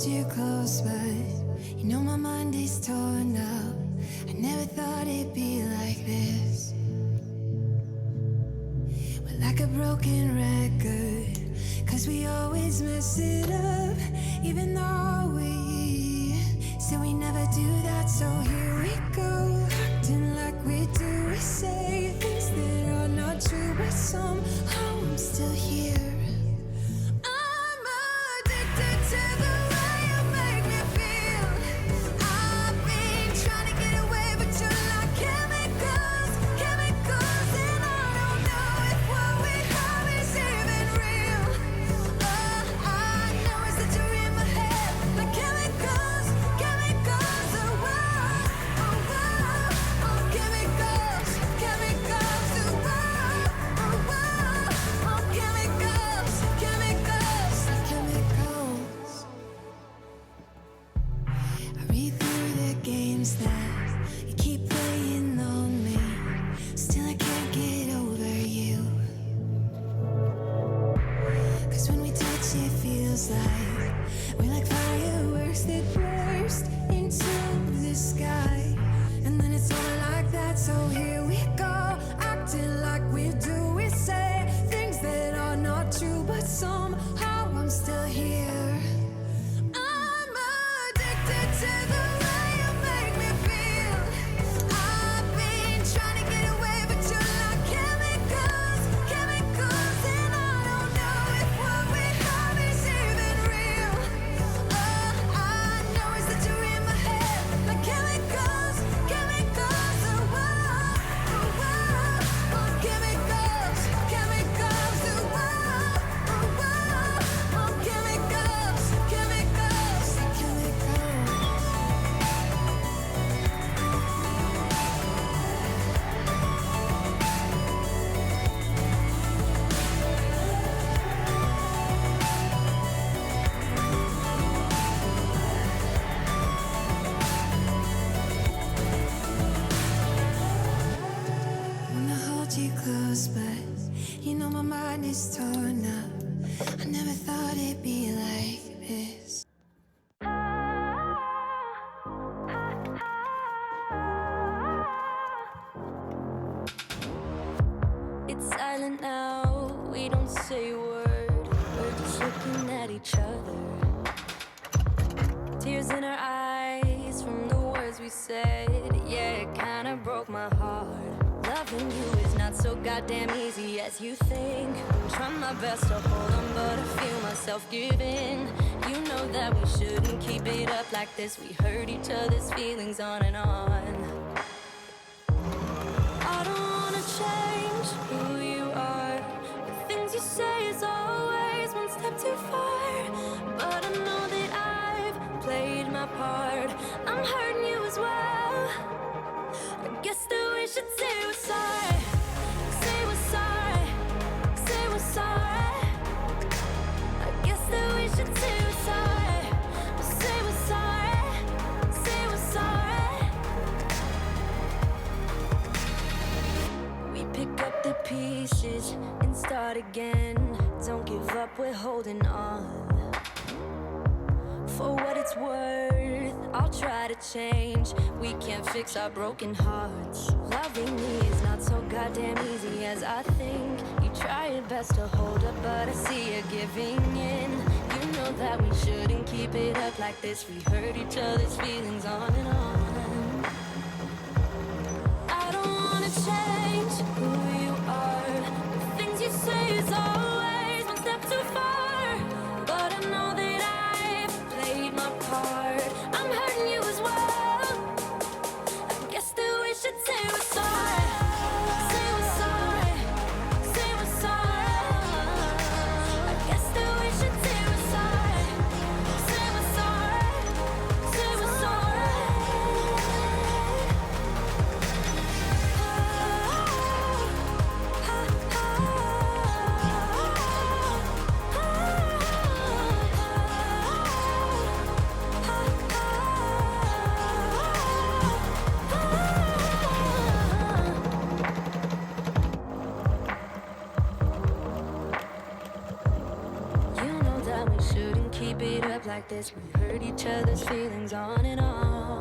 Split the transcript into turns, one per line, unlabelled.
you close, but you know my mind is torn up. I never thought it'd be like this. We're like a broken record, 'cause we always mess it up, even though we say we never do that. So here we go, acting like we do. We say things that are not true, but somehow I'm still here. Torn up. I never thought it'd be like this. It's silent now, we don't say a word. We're just looking at each other. Tears in our eyes from the words we said. Yeah, it kinda broke my heart. Loving you is not so goddamn easy as you think. I'm trying my best to hold on, but I feel myself giving. You know that we shouldn't keep it up like this. We hurt each other's feelings on and on. I don't wanna change who you are. The things you say is always one step too far. But I know that I've played my part. I'm hurting you as well. I guess that we should say we're sorry. Say we're sorry. Say we're sorry. I guess that we should say we're sorry. Say we're sorry. Say we're sorry. We pick up the pieces and start again. Don't give up, we're holding on. For what it's worth, I'll try to change. We can't fix our broken hearts. Loving me is not so goddamn easy as I think. You try your best to hold up, but I see you giving in. You know that we shouldn't keep it up like this. We hurt each other's feelings on and on. I don't wanna change who you are. The things you say is always one step too far. But I know that I've played my part. I'm hurting you as well. I guess that we should say we're sorry. Say we're sorry. Say we're sorry. I guess that we should say we're sorry. Say we're sorry. Say we're sorry. like this. We hurt each other's feelings on and on.